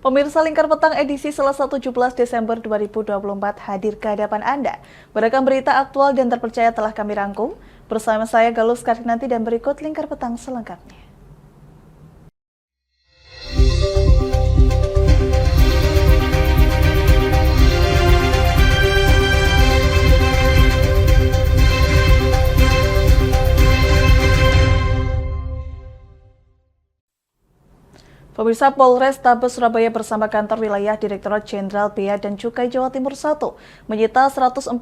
Pemirsa Lingkar Petang edisi Selasa 17 Desember 2024 hadir ke hadapan Anda. Beragam berita aktual dan terpercaya telah kami rangkum. Bersama saya Galus Karinanti dan berikut Lingkar Petang selengkapnya. Pemirsa, Polrestabes Surabaya bersama kantor wilayah Direktorat Jenderal Bea dan Cukai Jawa Timur 1 menyita 145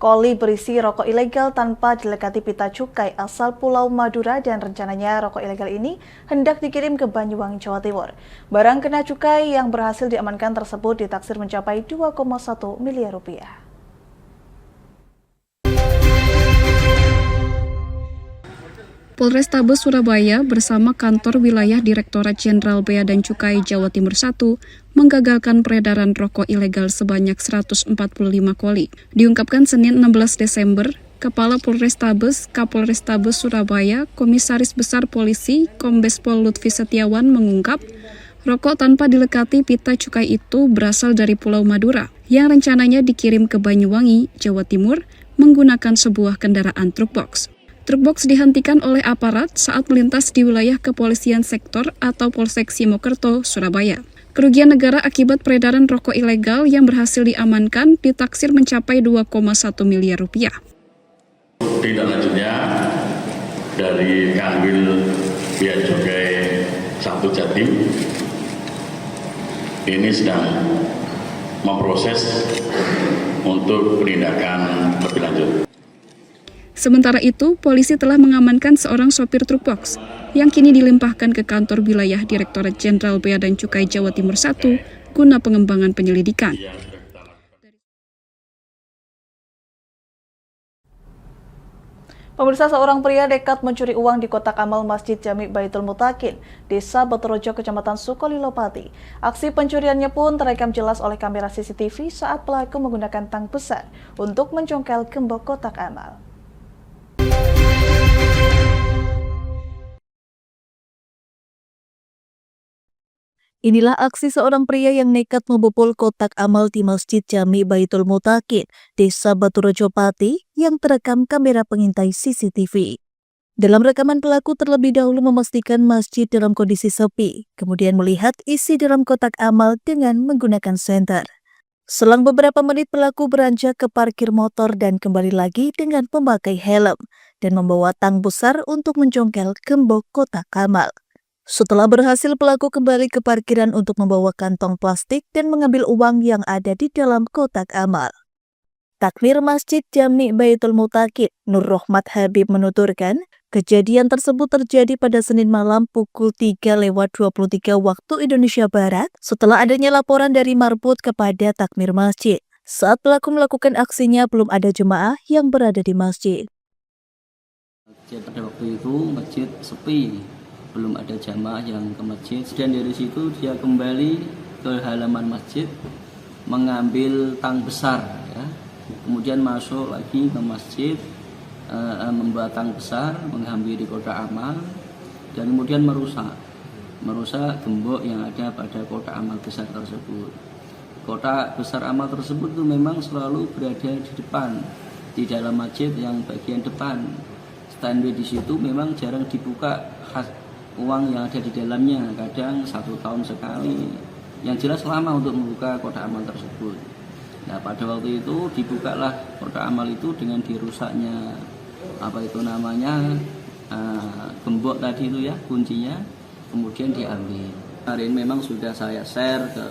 koli berisi rokok ilegal tanpa dilekati pita cukai asal Pulau Madura, dan rencananya rokok ilegal ini hendak dikirim ke Banyuwangi, Jawa Timur. Barang kena cukai yang berhasil diamankan tersebut ditaksir mencapai 2,1 miliar rupiah. Polrestabes Surabaya bersama kantor wilayah Direktorat Jenderal Bea dan Cukai Jawa Timur 1 menggagalkan peredaran rokok ilegal sebanyak 145 koli. Diungkapkan Senin 16 Desember, Kepala Polrestabes, Kapolrestabes Surabaya, Komisaris Besar Polisi, Kombes Pol Lutfi Setiawan mengungkap, rokok tanpa dilekati pita cukai itu berasal dari Pulau Madura, yang rencananya dikirim ke Banyuwangi, Jawa Timur, menggunakan sebuah kendaraan truk box. Truk box dihentikan oleh aparat saat melintas di wilayah Kepolisian Sektor atau Polsek Simokerto, Surabaya. Kerugian negara akibat peredaran rokok ilegal yang berhasil diamankan ditaksir mencapai 2,1 miliar rupiah. Tindak lanjutnya dari Kanwil Bea Cukai 1 Jatim ini sedang memproses untuk penindakan lebih lanjut. Sementara itu, polisi telah mengamankan seorang sopir truk box yang kini dilimpahkan ke kantor wilayah Direktorat Jenderal Bea dan Cukai Jawa Timur 1 guna pengembangan penyelidikan. Pemirsa, seorang pria nekat mencuri uang di kotak amal Masjid Jami Baitul Mutakin, Desa Baturejo, Kecamatan Sukolilo Pati. Aksi pencuriannya pun terekam jelas oleh kamera CCTV saat pelaku menggunakan tang besar untuk mencongkel gembok kotak amal. Inilah aksi seorang pria yang nekat membobol kotak amal di Masjid Jami Baitul Mutakin, Desa Baturejo Pati, yang terekam kamera pengintai CCTV. Dalam rekaman, pelaku terlebih dahulu memastikan masjid dalam kondisi sepi, kemudian melihat isi dalam kotak amal dengan menggunakan senter. Selang beberapa menit, pelaku beranjak ke parkir motor dan kembali lagi dengan memakai helm dan membawa tang besar untuk mencongkel gembok kotak amal. Setelah berhasil, pelaku kembali ke parkiran untuk membawa kantong plastik dan mengambil uang yang ada di dalam kotak amal. Takmir Masjid Jami Baitul Mutakin, Nur Rohmat Habib menuturkan, kejadian tersebut terjadi pada Senin malam pukul 3:23 waktu Indonesia Barat setelah adanya laporan dari marbot kepada takmir masjid. Saat pelaku melakukan aksinya, belum ada jemaah yang berada di masjid. Pada waktu itu masjid sepi, belum ada jamaah yang ke masjid, dan dari situ dia kembali ke halaman masjid mengambil tang besar, ya. Kemudian masuk lagi ke masjid, membawa tang besar, mengambil di kotak amal, dan kemudian merusak gembok yang ada pada kotak amal besar tersebut. Kotak besar amal tersebut itu memang selalu berada di depan, di dalam masjid yang bagian depan. Standby di situ memang jarang dibuka uang yang ada di dalamnya, kadang 1 tahun sekali. Yang jelas lama untuk membuka kotak amal tersebut. Nah, pada waktu itu dibukalah kotak amal itu dengan dirusaknya gembok tadi itu, ya, kuncinya, kemudian diambil. Hari ini memang sudah saya share ke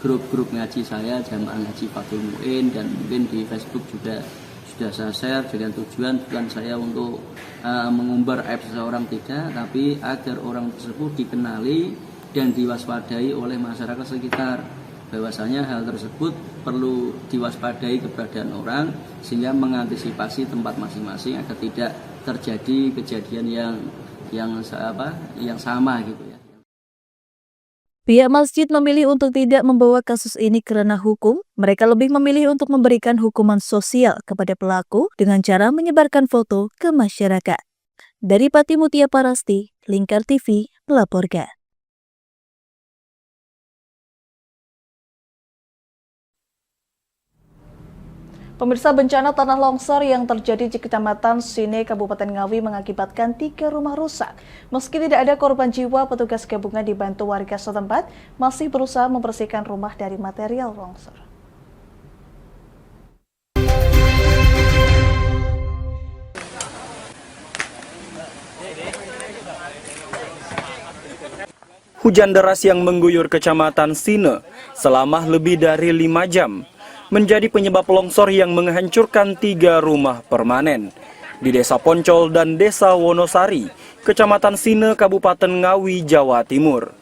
grup-grup ngaji saya, Jamaah Ngaji Fathul Mu'in, dan mungkin di Facebook juga sudah saya share dengan tujuan bukan saya untuk mengumbar aib seseorang, tidak, tapi agar orang tersebut dikenali dan diwaspadai oleh masyarakat sekitar, bahwasanya hal tersebut perlu diwaspadai keberadaan orang sehingga mengantisipasi tempat masing-masing agar tidak terjadi kejadian yang sama gitu, ya. Pihak masjid memilih untuk tidak membawa kasus ini karena hukum. Mereka lebih memilih untuk memberikan hukuman sosial kepada pelaku dengan cara menyebarkan foto ke masyarakat. Dari Pati Mutia Parasti, Lingkar TV melaporkan. Pemirsa, bencana tanah longsor yang terjadi di Kecamatan Sine, Kabupaten Ngawi mengakibatkan 3 rumah rusak. Meski tidak ada korban jiwa, petugas gabungan dibantu warga setempat masih berusaha membersihkan rumah dari material longsor. Hujan deras yang mengguyur Kecamatan Sine selama lebih dari 5 jam menjadi penyebab longsor yang menghancurkan 3 rumah permanen di Desa Poncol dan Desa Wonosari, Kecamatan Sine, Kabupaten Ngawi, Jawa Timur.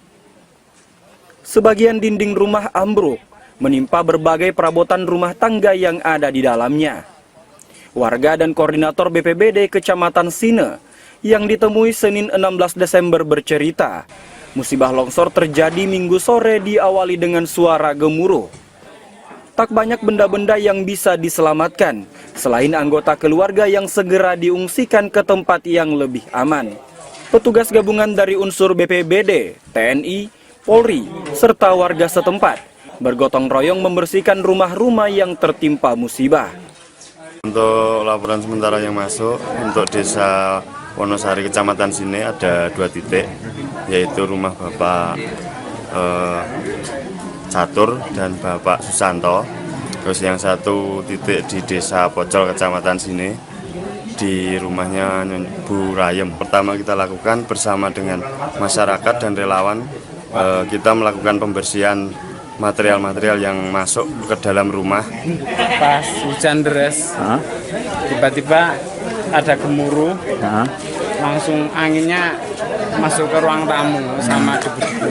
Sebagian dinding rumah ambruk, menimpa berbagai perabotan rumah tangga yang ada di dalamnya. Warga dan koordinator BPBD Kecamatan Sine yang ditemui Senin 16 Desember bercerita, musibah longsor terjadi Minggu sore diawali dengan suara gemuruh. Tak banyak benda-benda yang bisa diselamatkan, selain anggota keluarga yang segera diungsikan ke tempat yang lebih aman. Petugas gabungan dari unsur BPBD, TNI, Polri, serta warga setempat bergotong royong membersihkan rumah-rumah yang tertimpa musibah. Untuk laporan sementara yang masuk, untuk Desa Wonosari Kecamatan Sine ada 2 titik, yaitu rumah Bapak Catur dan Bapak Susanto. Terus yang 1 titik di Desa Pocol Kecamatan Sine, di rumahnya Bu Rayem. Pertama kita lakukan bersama dengan masyarakat dan relawan, kita melakukan pembersihan material-material yang masuk ke dalam rumah. Pas hujan deras, tiba-tiba ada gemuruh, langsung anginnya masuk ke ruang tamu sama debu-debu.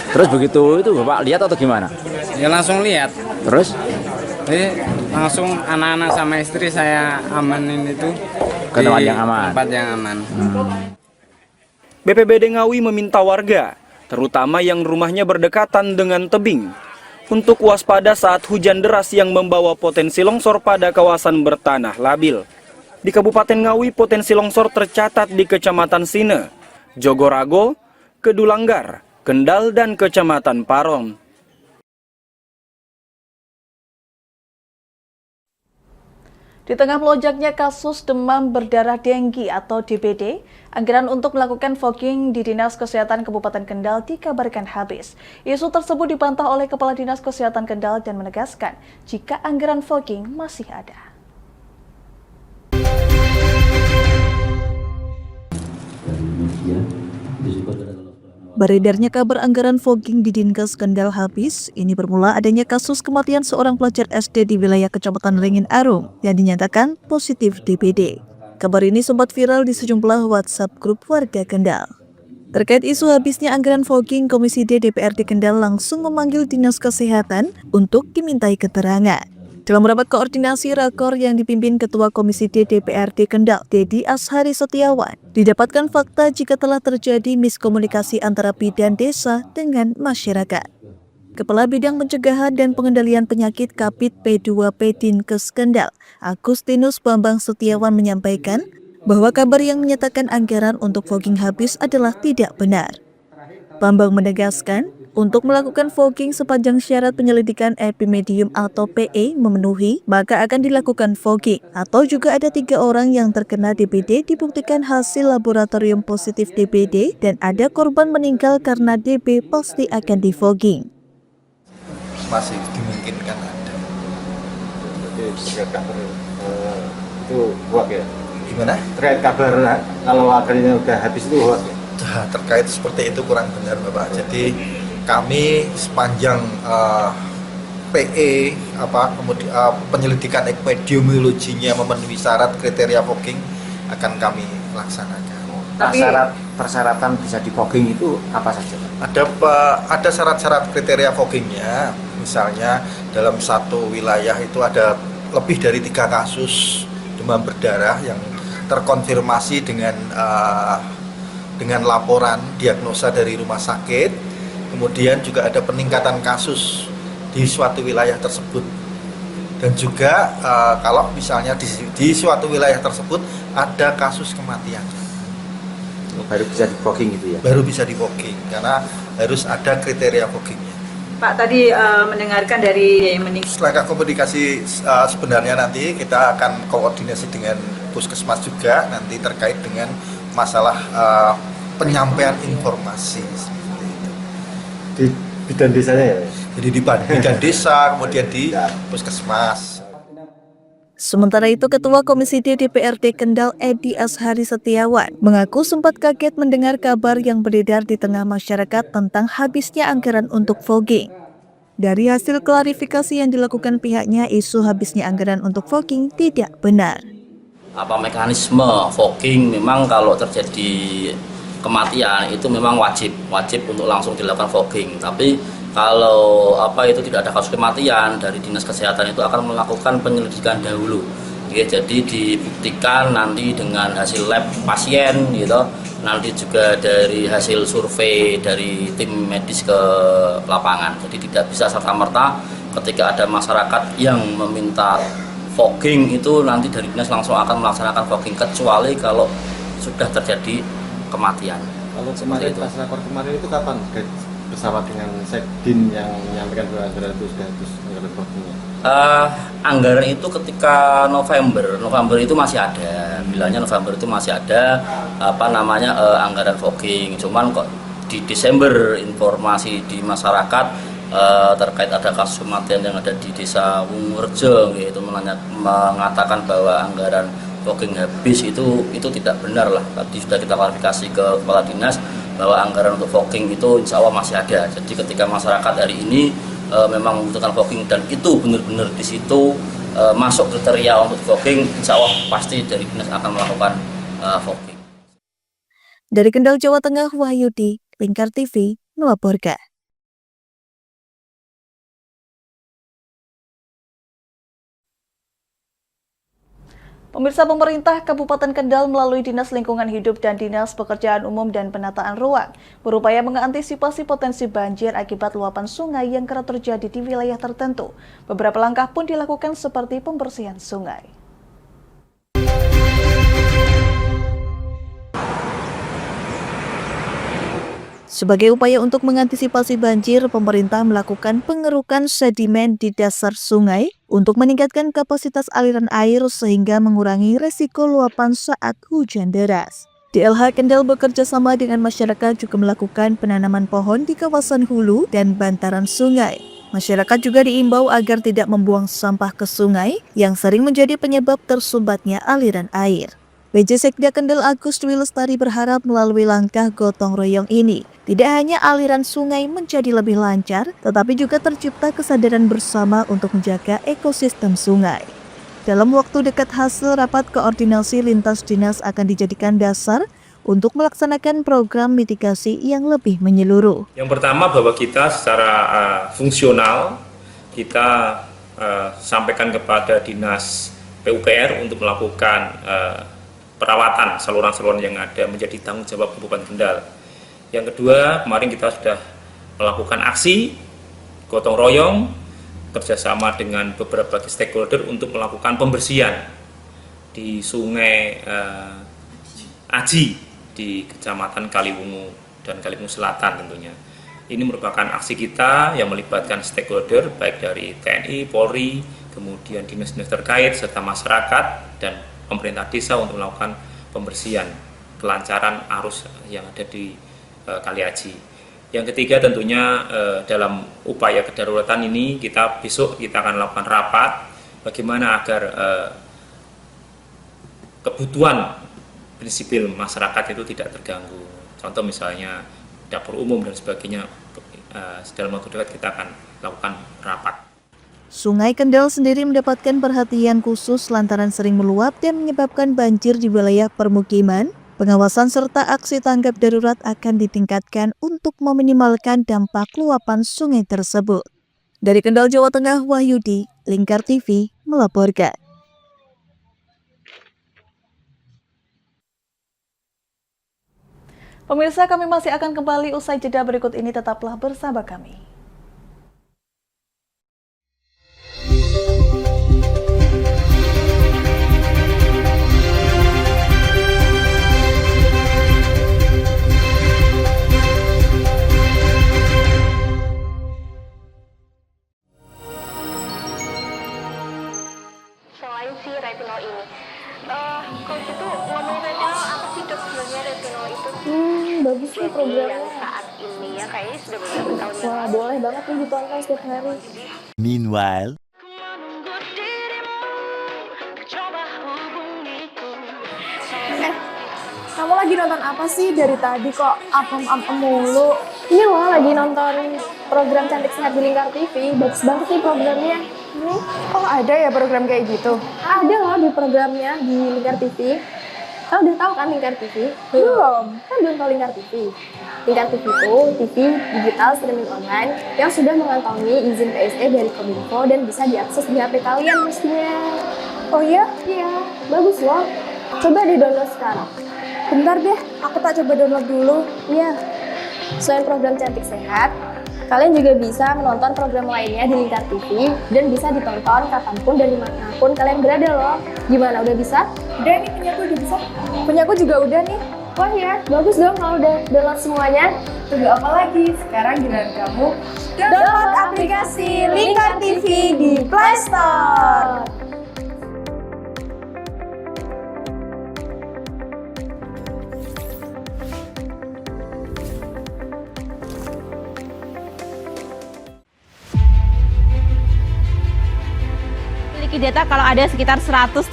Terus begitu itu Bapak lihat atau gimana? Ya langsung lihat. Terus? Jadi langsung anak-anak sama istri saya amanin itu ke tempat yang aman. Tempat yang aman. BPBD Ngawi meminta warga, terutama yang rumahnya berdekatan dengan tebing, untuk waspada saat hujan deras yang membawa potensi longsor pada kawasan bertanah labil. Di Kabupaten Ngawi, potensi longsor tercatat di Kecamatan Sine, Jogorago, Kedulanggar, Kendal, dan Kecamatan Parong. Di tengah melonjaknya kasus demam berdarah denggi atau DBD, anggaran untuk melakukan fogging di Dinas Kesehatan Kabupaten Kendal dikabarkan habis. Isu tersebut dibantah oleh Kepala Dinas Kesehatan Kendal dan menegaskan jika anggaran fogging masih ada. Beredarnya kabar anggaran fogging di Dinkes Kendal habis, ini bermula adanya kasus kematian seorang pelajar SD di wilayah Kecamatan Ringin Arum yang dinyatakan positif DBD. Kabar ini sempat viral di sejumlah WhatsApp grup warga Kendal. Terkait isu habisnya anggaran fogging, Komisi D DPRD Kendal langsung memanggil Dinas Kesehatan untuk dimintai keterangan. Dalam rapat koordinasi rakor yang dipimpin Ketua Komisi D DPRD Kendal, Dedi Ashari Setiawan, didapatkan fakta jika telah terjadi miskomunikasi antara bidan desa dengan masyarakat. Kepala Bidang Pencegahan dan Pengendalian Penyakit Kapit P2P Dinkes Kendal, Agustinus Bambang Setiawan menyampaikan bahwa kabar yang menyatakan anggaran untuk fogging habis adalah tidak benar. Bambang menegaskan, untuk melakukan fogging sepanjang syarat penyelidikan epimedium atau PE memenuhi, maka akan dilakukan fogging. Atau juga ada 3 orang yang terkena DBD dibuktikan hasil laboratorium positif DBD dan ada korban meninggal karena DB pasti akan di-fogging. Masih dimungkinkan ada. Terkait kabar itu hoax ya? Gimana? Terkait kabar kalau akhirnya udah habis itu hoax ya? Terkait seperti itu kurang benar Bapak. Jadi kami sepanjang PE kemudian penyelidikan epidemiologinya memenuhi syarat kriteria fogging akan kami laksanakan. Tapi persyaratan bisa di fogging itu apa saja? Ada syarat-syarat kriteria foggingnya. Misalnya dalam satu wilayah itu ada lebih dari 3 kasus demam berdarah yang terkonfirmasi dengan laporan diagnosa dari rumah sakit. Kemudian juga ada peningkatan kasus di suatu wilayah tersebut. Dan juga kalau misalnya di suatu wilayah tersebut ada kasus kematian. Baru bisa di fogging gitu ya? Baru bisa di fogging, karena harus ada kriteria foggingnya. Pak tadi mendengarkan dari langkah komunikasi sebenarnya nanti kita akan koordinasi dengan Puskesmas juga nanti terkait dengan masalah penyampaian informasi seperti itu. Di bidan desanya ya? Jadi di bidan desa, kemudian di Puskesmas. Sementara itu, Ketua Komisi D DPRD Kendal Edi Ashari Setiawan mengaku sempat kaget mendengar kabar yang beredar di tengah masyarakat tentang habisnya anggaran untuk fogging. Dari hasil klarifikasi yang dilakukan pihaknya, isu habisnya anggaran untuk fogging tidak benar. Mekanisme fogging memang kalau terjadi kematian itu memang wajib untuk langsung dilakukan fogging. Tapi kalau itu tidak ada kasus kematian, dari Dinas Kesehatan itu akan melakukan penyelidikan dahulu. Jadi dibuktikan nanti dengan hasil lab pasien gitu, nanti juga dari hasil survei dari tim medis ke lapangan. Jadi tidak bisa serta-merta ketika ada masyarakat yang meminta fogging itu nanti dari dinas langsung akan melaksanakan fogging, kecuali kalau sudah terjadi kematian. Kalau kemarin pas lapor kemarin itu kapan bersama dengan Sekdin yang menyampaikan bahwa anggaran itu sudah habis anggaran foggingnya? Anggaran itu ketika November itu masih ada, bilangnya November itu masih ada anggaran fogging. Cuman kok di Desember informasi di masyarakat terkait ada kasus kematian yang ada di desa Wungurjo itu mengatakan bahwa anggaran fogging habis, itu tidak benar lah. Tadi sudah kita klarifikasi ke kepala dinas bahwa anggaran untuk fogging itu insya Allah masih ada. Jadi ketika masyarakat hari ini memang membutuhkan fogging dan itu benar-benar di situ masuk kriteria untuk fogging, insya Allah pasti dari dinas akan melakukan fogging. Dari Kendal, Jawa Tengah, Wahyudi, Lingkar TV melaporkan. Pemirsa, pemerintah Kabupaten Kendal melalui Dinas Lingkungan Hidup dan Dinas Pekerjaan Umum dan Penataan Ruang berupaya mengantisipasi potensi banjir akibat luapan sungai yang kerap terjadi di wilayah tertentu. Beberapa langkah pun dilakukan seperti pembersihan sungai. Sebagai upaya untuk mengantisipasi banjir, pemerintah melakukan pengerukan sedimen di dasar sungai untuk meningkatkan kapasitas aliran air sehingga mengurangi resiko luapan saat hujan deras. DLH Kendal bekerja sama dengan masyarakat juga melakukan penanaman pohon di kawasan hulu dan bantaran sungai. Masyarakat juga diimbau agar tidak membuang sampah ke sungai yang sering menjadi penyebab tersumbatnya aliran air. PJ Sekda Kendal Agus Dwi Lestari berharap melalui langkah gotong royong ini, tidak hanya aliran sungai menjadi lebih lancar, tetapi juga tercipta kesadaran bersama untuk menjaga ekosistem sungai. Dalam waktu dekat, hasil rapat koordinasi lintas dinas akan dijadikan dasar untuk melaksanakan program mitigasi yang lebih menyeluruh. Yang pertama, bahwa kita secara fungsional, kita sampaikan kepada Dinas PUPR untuk melakukan perawatan saluran-saluran yang ada menjadi tanggung jawab Kabupaten Kendal. Yang kedua, kemarin kita sudah melakukan aksi gotong royong kerjasama dengan beberapa stakeholder untuk melakukan pembersihan di Sungai Aji di Kecamatan Kaliwungu dan Kaliwungu Selatan tentunya. Ini merupakan aksi kita yang melibatkan stakeholder baik dari TNI, Polri, kemudian dinas-dinas terkait serta masyarakat dan pemerintah desa untuk melakukan pembersihan kelancaran arus yang ada di Kali Aji. Yang ketiga tentunya dalam upaya kedaruratan ini besok kita akan melakukan rapat bagaimana agar kebutuhan prinsipil masyarakat itu tidak terganggu. Contoh misalnya dapur umum dan sebagainya, dalam waktu dekat kita akan lakukan rapat. Sungai Kendal sendiri mendapatkan perhatian khusus lantaran sering meluap dan menyebabkan banjir di wilayah permukiman. Pengawasan serta aksi tanggap darurat akan ditingkatkan untuk meminimalkan dampak luapan sungai tersebut. Dari Kendal, Jawa Tengah, Wahyudi, Lingkar TV melaporkan. Pemirsa, kami masih akan kembali usai jeda berikut ini, tetaplah bersama kami. Iya, kayaknya sudah beberapa tahun yang Wah, lalu. boleh banget nih ditonton setiap hari. Meanwhile, Kamu lagi nonton apa sih dari tadi kok apem-apem mulu? Ini loh lagi nonton program Cantik Sehat di Lingkar TV. Bagus banget nih programnya. Nih. Oh, ada ya program kayak gitu? Ada loh di programnya di Lingkar TV. Kamu udah tahu kan Lingkar TV? Belum. Kan belum tahu Lingkar TV. Lingkar TV itu TV digital streaming online yang sudah mengantongi izin PSE dari Kominfo dan bisa diakses di HP kalian mestinya. Oh iya? Iya, bagus loh. Coba di-download sekarang. Bentar deh, aku tak coba download dulu. Iya. Selain program Cantik Sehat, kalian juga bisa menonton program lainnya di Lingkar TV dan bisa ditonton kapanpun dan dimanapun kalian berada loh. Gimana, udah bisa? Udah nih, punyaku udah bisa. Punyaku juga udah nih. Wah ya, bagus dong kalau udah download semuanya. Tunggu apa lagi? Sekarang giliran kamu download aplikasi Lingkar TV di Play Store. Memiliki data kalau ada sekitar 130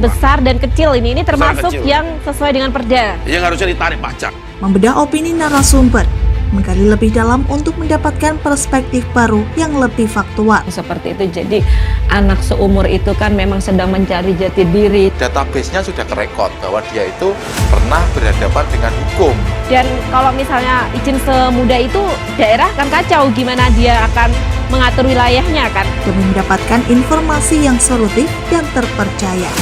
besar dan kecil ini termasuk kecil. yang sesuai dengan perda. yang harusnya ditarik pajak. Membedah opini narasumber, menggali lebih dalam untuk mendapatkan perspektif baru yang lebih faktual. Seperti itu, jadi anak seumur itu kan memang sedang mencari jati diri. Database-nya sudah kerekod bahwa dia itu pernah berhadapan dengan hukum. Dan kalau misalnya izin semudah itu, daerah akan kacau gimana dia akan mengatur wilayahnya kan. Demi mendapatkan informasi yang solutif dan terpercaya.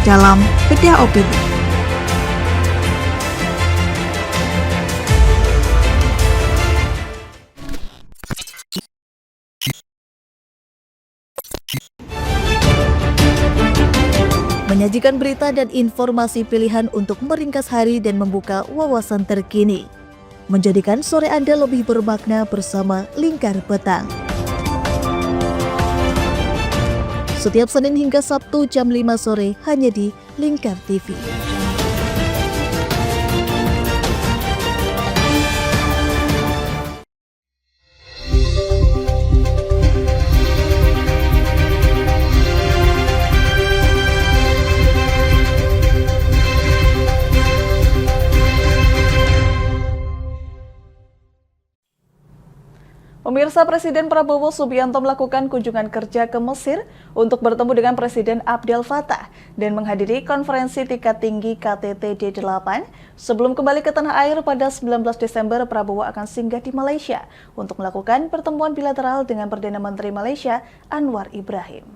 Dalam Bedah Opini. Menyajikan berita dan informasi pilihan untuk meringkas hari dan membuka wawasan terkini. Menjadikan sore Anda lebih bermakna bersama Lingkar Petang. Setiap Senin hingga Sabtu jam 5 sore hanya di Lingkar TV. Pemirsa, Presiden Prabowo Subianto melakukan kunjungan kerja ke Mesir untuk bertemu dengan Presiden Abdel Fattah dan menghadiri konferensi tingkat tinggi KTT D8. Sebelum kembali ke tanah air pada 19 Desember, Prabowo akan singgah di Malaysia untuk melakukan pertemuan bilateral dengan Perdana Menteri Malaysia Anwar Ibrahim.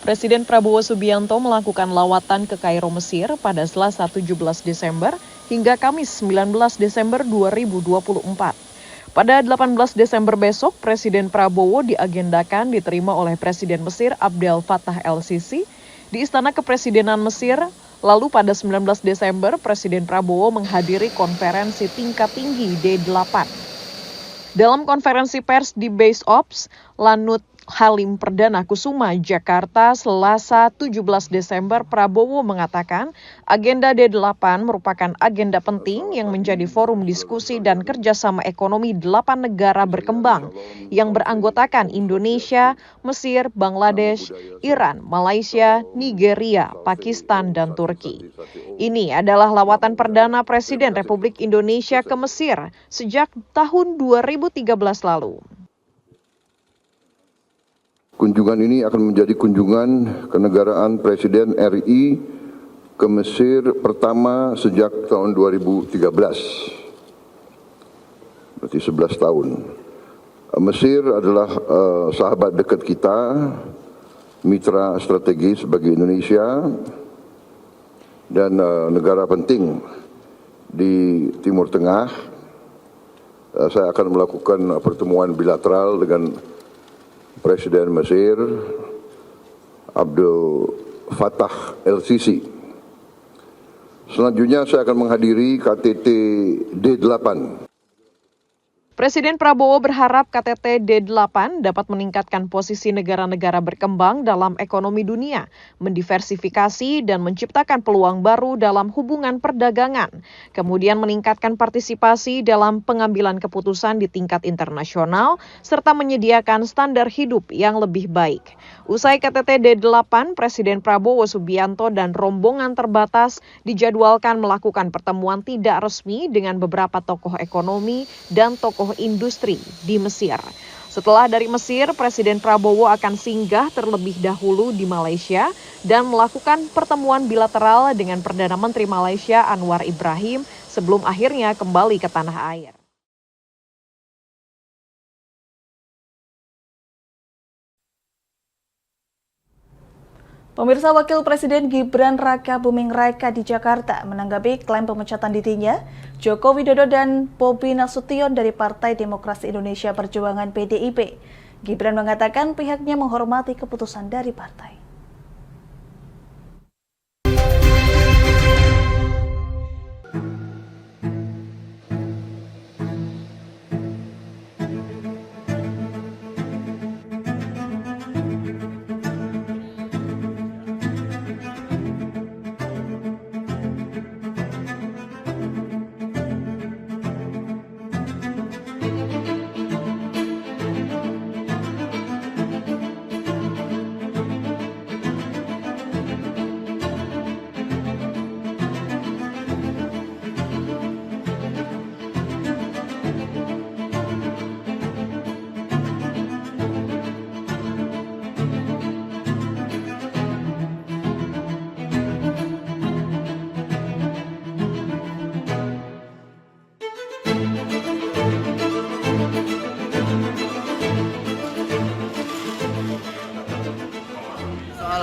Presiden Prabowo Subianto melakukan lawatan ke Kairo, Mesir pada Selasa 17 Desember hingga Kamis 19 Desember 2024. Pada 18 Desember besok, Presiden Prabowo diagendakan diterima oleh Presiden Mesir Abdel Fattah el-Sisi di Istana Kepresidenan Mesir. Lalu pada 19 Desember, Presiden Prabowo menghadiri konferensi tingkat tinggi D8. Dalam konferensi pers di Base Ops, Lanut Halim Perdana Kusuma, Jakarta, Selasa 17 Desember, Prabowo mengatakan agenda D8 merupakan agenda penting yang menjadi forum diskusi dan kerjasama ekonomi 8 negara berkembang yang beranggotakan Indonesia, Mesir, Bangladesh, Iran, Malaysia, Nigeria, Pakistan, dan Turki. Ini adalah lawatan perdana Presiden Republik Indonesia ke Mesir sejak tahun 2013 lalu. Kunjungan ini akan menjadi kunjungan kenegaraan Presiden RI ke Mesir pertama sejak tahun 2013. Berarti 11 tahun. Mesir adalah sahabat dekat kita, mitra strategis bagi Indonesia, dan negara penting di Timur Tengah. Saya akan melakukan pertemuan bilateral dengan Presiden Mesir Abdel Fattah el-Sisi. Selanjutnya saya akan menghadiri KTT D8. Presiden Prabowo berharap KTT D8 dapat meningkatkan posisi negara-negara berkembang dalam ekonomi dunia, mendiversifikasi dan menciptakan peluang baru dalam hubungan perdagangan, kemudian meningkatkan partisipasi dalam pengambilan keputusan di tingkat internasional, serta menyediakan standar hidup yang lebih baik. Usai KTT D8, Presiden Prabowo Subianto dan rombongan terbatas dijadwalkan melakukan pertemuan tidak resmi dengan beberapa tokoh ekonomi dan tokoh industri di Mesir. Setelah dari Mesir, Presiden Prabowo akan singgah terlebih dahulu di Malaysia dan melakukan pertemuan bilateral dengan Perdana Menteri Malaysia Anwar Ibrahim sebelum akhirnya kembali ke tanah air. Pemirsa, Wakil Presiden Gibran Raka Buming Raka di Jakarta menanggapi klaim pemecatan dirinya, Joko Widodo dan Bobi Nasution dari Partai Demokrasi Indonesia Perjuangan PDIP. Gibran mengatakan pihaknya menghormati keputusan dari partai.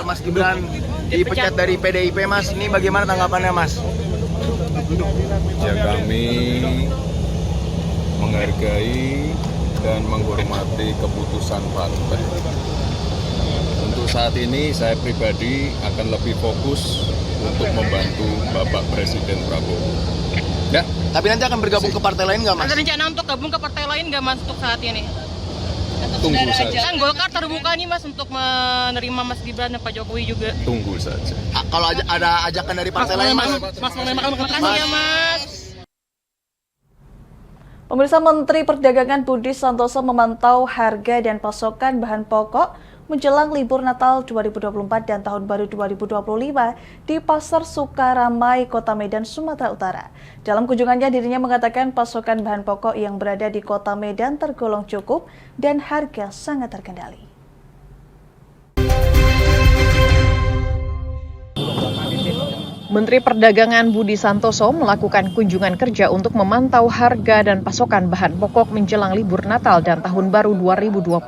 Mas Gibran dipecat dari PDIP, Mas. Ini bagaimana tanggapannya, Mas? Ya, kami menghargai dan menghormati keputusan partai. Untuk saat ini saya pribadi akan lebih fokus untuk membantu Bapak Presiden Prabowo. Ya, tapi nanti akan bergabung ke partai lain nggak, Mas? Ada rencana untuk gabung ke partai lain nggak, Mas, untuk saat ini? Tunggu saja. Kan Golkar terbuka nih, Mas, untuk menerima Mas Gibran dan Pak Jokowi juga. Tunggu saja. Kalau ada ajakan dari partai lain, Mas? Makasih ya, Mas. Pemirsa, Menteri Perdagangan Budi Santoso memantau harga dan pasokan bahan pokok menjelang libur Natal 2024 dan Tahun Baru 2025 di Pasar Sukaramai, Kota Medan, Sumatera Utara. Dalam kunjungannya, dirinya mengatakan pasokan bahan pokok yang berada di Kota Medan tergolong cukup dan harga sangat terkendali. Menteri Perdagangan Budi Santoso melakukan kunjungan kerja untuk memantau harga dan pasokan bahan pokok menjelang libur Natal dan Tahun Baru 2025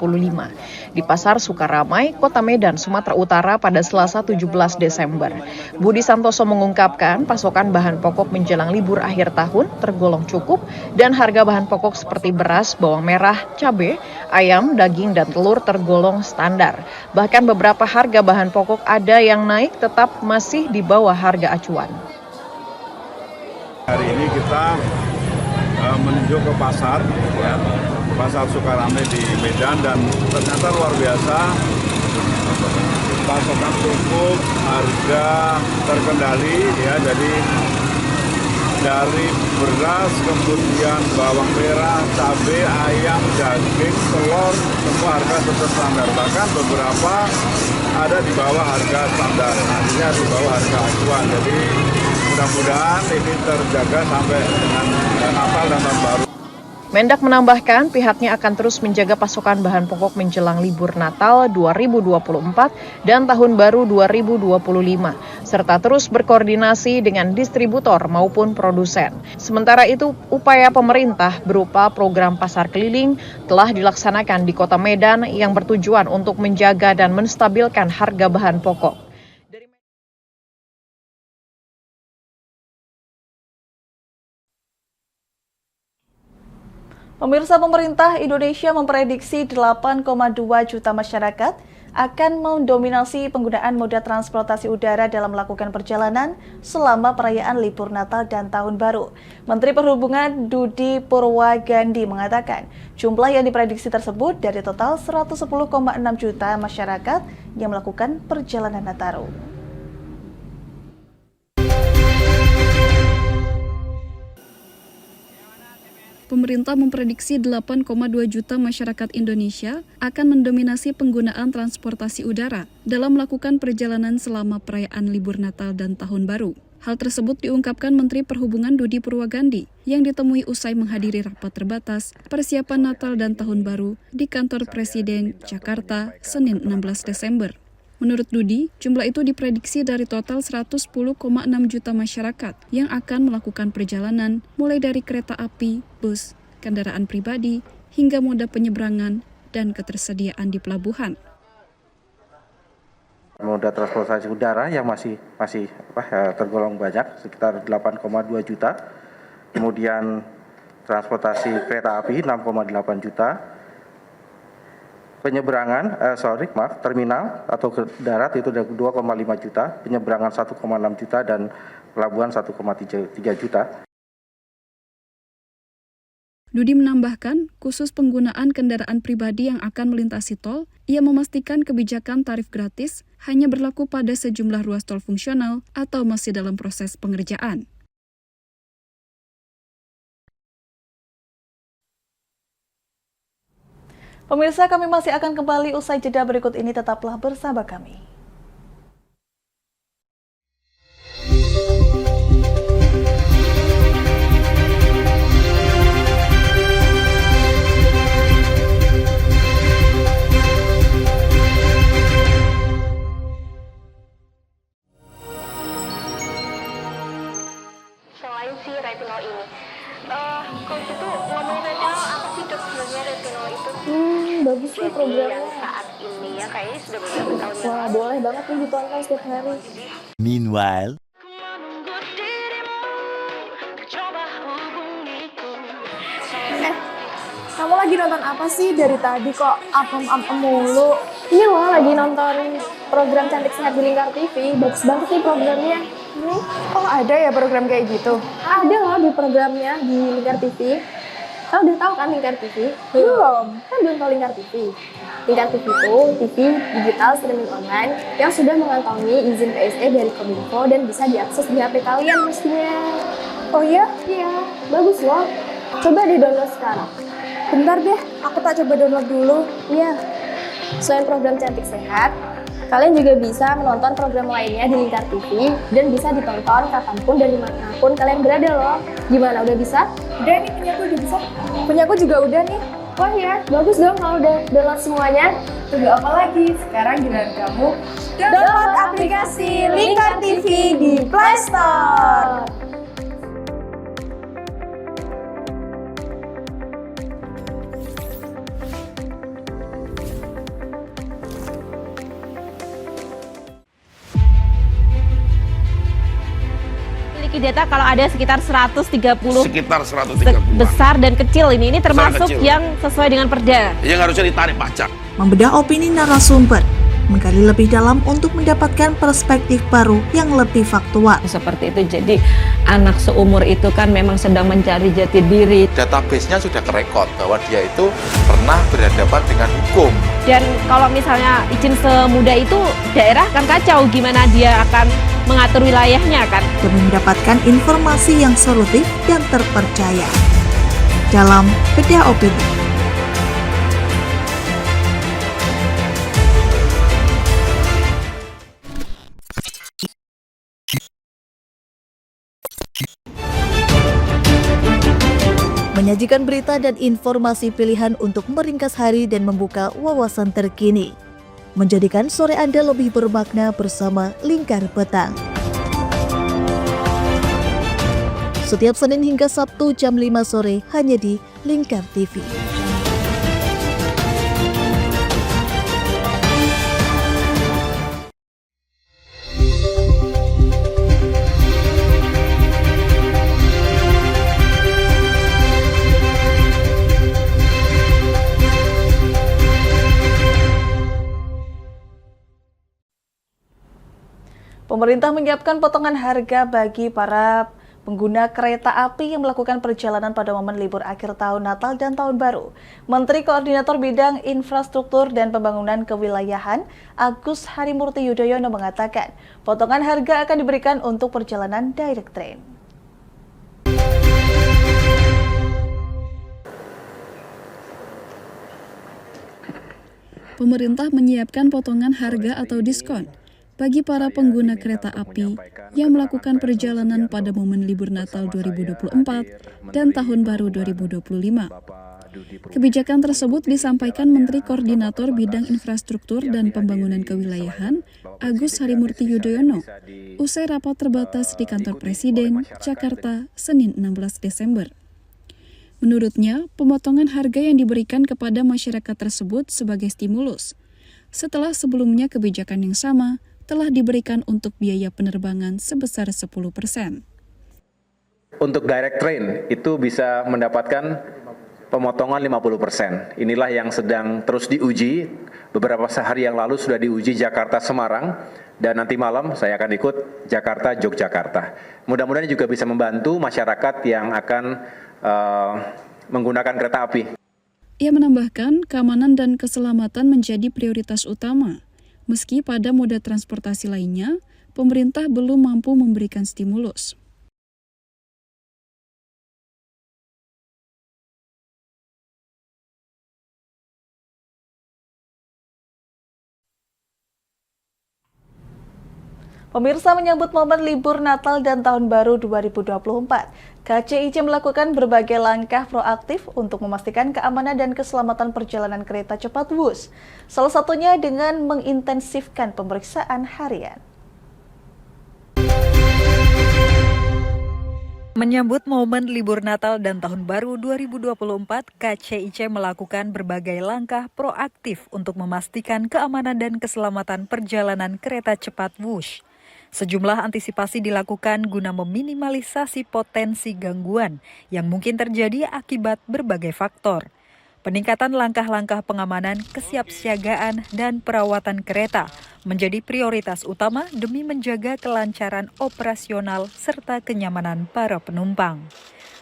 di Pasar Sukaramai, Kota Medan, Sumatera Utara pada Selasa 17 Desember. Budi Santoso mengungkapkan pasokan bahan pokok menjelang libur akhir tahun tergolong cukup dan harga bahan pokok seperti beras, bawang merah, cabai, ayam, daging, dan telur tergolong standar. Bahkan beberapa harga bahan pokok ada yang naik tetap masih di bawah harga acuan. Hari ini kita menuju ke pasar, ya, Pasar Sukaramai di Medan, dan ternyata luar biasa, pasokan cukup, harga terkendali, ya. Jadi dari beras, kemudian bawang merah, cabai, ayam, daging, telur, semua harga tetap standar. Bahkan beberapa ada di bawah harga standar, artinya di bawah harga acuan. Jadi mudah-mudahan ini terjaga sampai dengan Natal dan Tahun Baru. Mendak menambahkan pihaknya akan terus menjaga pasokan bahan pokok menjelang libur Natal 2024 dan Tahun Baru 2025, serta terus berkoordinasi dengan distributor maupun produsen. Sementara itu, upaya pemerintah berupa program pasar keliling telah dilaksanakan di Kota Medan yang bertujuan untuk menjaga dan menstabilkan harga bahan pokok. Pemirsa, pemerintah Indonesia memprediksi 8,2 juta masyarakat akan mendominasi penggunaan moda transportasi udara dalam melakukan perjalanan selama perayaan libur Natal dan Tahun Baru. Menteri Perhubungan Budi Purwagandi mengatakan, jumlah yang diprediksi tersebut dari total 110,6 juta masyarakat yang melakukan perjalanan Nataru. Pemerintah memprediksi 8,2 juta masyarakat Indonesia akan mendominasi penggunaan transportasi udara dalam melakukan perjalanan selama perayaan libur Natal dan Tahun Baru. Hal tersebut diungkapkan Menteri Perhubungan Budi Purwagandi yang ditemui usai menghadiri rapat terbatas persiapan Natal dan Tahun Baru di Kantor Presiden, Jakarta, Senin 16 Desember. Menurut Budi, jumlah itu diprediksi dari total 110,6 juta masyarakat yang akan melakukan perjalanan mulai dari kereta api, bus, kendaraan pribadi, hingga moda penyeberangan dan ketersediaan di pelabuhan. Moda transportasi udara yang masih tergolong banyak, sekitar 8,2 juta. Kemudian transportasi kereta api 6,8 juta. Terminal atau ke darat itu 2,5 juta, penyeberangan 1,6 juta, dan pelabuhan 1,3 juta. Budi menambahkan, khusus penggunaan kendaraan pribadi yang akan melintasi tol, ia memastikan kebijakan tarif gratis hanya berlaku pada sejumlah ruas tol fungsional atau masih dalam proses pengerjaan. Pemirsa, kami masih akan kembali usai jeda berikut ini, tetaplah bersama kami. Selain si retinol ini, kalau gitu ngomongin retinol, apa sih dok sebenarnya retinol itu? Bagus nih programnya. Saat ini ya, kayaknya sudah beberapa tahun. Wah, boleh banget nih ditonton setiap hari. Meanwhile, Kamu lagi nonton apa sih dari tadi kok apem-apem mulu? Ini loh lagi nonton program Cantik Sehat di Lingkar TV. Bagus banget nih programnya. Oh, ada ya program kayak gitu? Ada loh di programnya di Lingkar TV. Kamu udah tahu kan Lingkar TV? Belum. Kan belum tahu Lingkar TV. Lingkar TV itu TV digital streaming online yang sudah mengantongi izin PSE dari Kominfo dan bisa diakses di HP kalian mestinya. Oh iya? Iya, bagus loh. Coba di-download sekarang. Bentar deh, aku tak coba download dulu. Iya. Selain program Cantik Sehat, kalian juga bisa menonton program lainnya di Lingkar TV dan bisa ditonton kapanpun dan dimanapun kalian berada loh. Gimana, udah bisa? Udah nih, punyaku udah bisa. Punyaku juga udah nih. Wah ya, bagus dong kalau udah download semuanya. Tunggu apa lagi? Sekarang giliran kamu download aplikasi Lingkar TV di Play Store. Data kalau ada sekitar 130 besar dan kecil ini termasuk yang sesuai dengan perda yang harusnya ditarik pajak. Membedah opini narasumber, menggali lebih dalam untuk mendapatkan perspektif baru yang lebih faktual. Seperti itu, jadi anak seumur itu kan memang sedang mencari jati diri. Database-nya sudah kerekod bahwa dia itu pernah berhadapan dengan hukum. Dan kalau misalnya izin semudah itu, daerah kan kacau gimana dia akan mengatur wilayahnya kan. Demi mendapatkan informasi yang solutif dan terpercaya. Dalam Bedah Opini. Menyajikan berita dan informasi pilihan untuk meringkas hari dan membuka wawasan terkini. Menjadikan sore Anda lebih bermakna bersama Lingkar Petang. Setiap Senin hingga Sabtu jam 5 sore hanya di Lingkar TV. Pemerintah menyiapkan potongan harga bagi para pengguna kereta api yang melakukan perjalanan pada momen libur akhir tahun Natal dan Tahun Baru. Menteri Koordinator Bidang Infrastruktur dan Pembangunan Kewilayahan Agus Harimurti Yudhoyono mengatakan, potongan harga akan diberikan untuk perjalanan direct train. Pemerintah menyiapkan potongan harga atau diskon bagi para pengguna kereta api yang melakukan perjalanan pada momen libur Natal 2024 dan Tahun Baru 2025. Kebijakan tersebut disampaikan Menteri Koordinator Bidang Infrastruktur dan Pembangunan Kewilayahan Agus Harimurti Yudhoyono usai rapat terbatas di Kantor Presiden, Jakarta, Senin 16 Desember. Menurutnya, pemotongan harga yang diberikan kepada masyarakat tersebut sebagai stimulus, setelah sebelumnya kebijakan yang sama telah diberikan untuk biaya penerbangan sebesar 10%. Untuk direct train itu bisa mendapatkan pemotongan 50%. Inilah yang sedang terus diuji. Beberapa hari yang lalu sudah diuji Jakarta-Semarang, dan nanti malam saya akan ikut Jakarta-Yogyakarta. Mudah-mudahan juga bisa membantu masyarakat yang akan menggunakan kereta api. Ia menambahkan, keamanan dan keselamatan menjadi prioritas utama. Meski pada moda transportasi lainnya, pemerintah belum mampu memberikan stimulus. Pemirsa, menyambut momen libur Natal dan Tahun Baru 2024, KCIC melakukan berbagai langkah proaktif untuk memastikan keamanan dan keselamatan perjalanan kereta cepat WUS. Salah satunya dengan mengintensifkan pemeriksaan harian. Menyambut momen libur Natal dan Tahun Baru 2024, KCIC melakukan berbagai langkah proaktif untuk memastikan keamanan dan keselamatan perjalanan kereta cepat WUS. Sejumlah antisipasi dilakukan guna meminimalisasi potensi gangguan yang mungkin terjadi akibat berbagai faktor. Peningkatan langkah-langkah pengamanan, kesiapsiagaan, dan perawatan kereta menjadi prioritas utama demi menjaga kelancaran operasional serta kenyamanan para penumpang.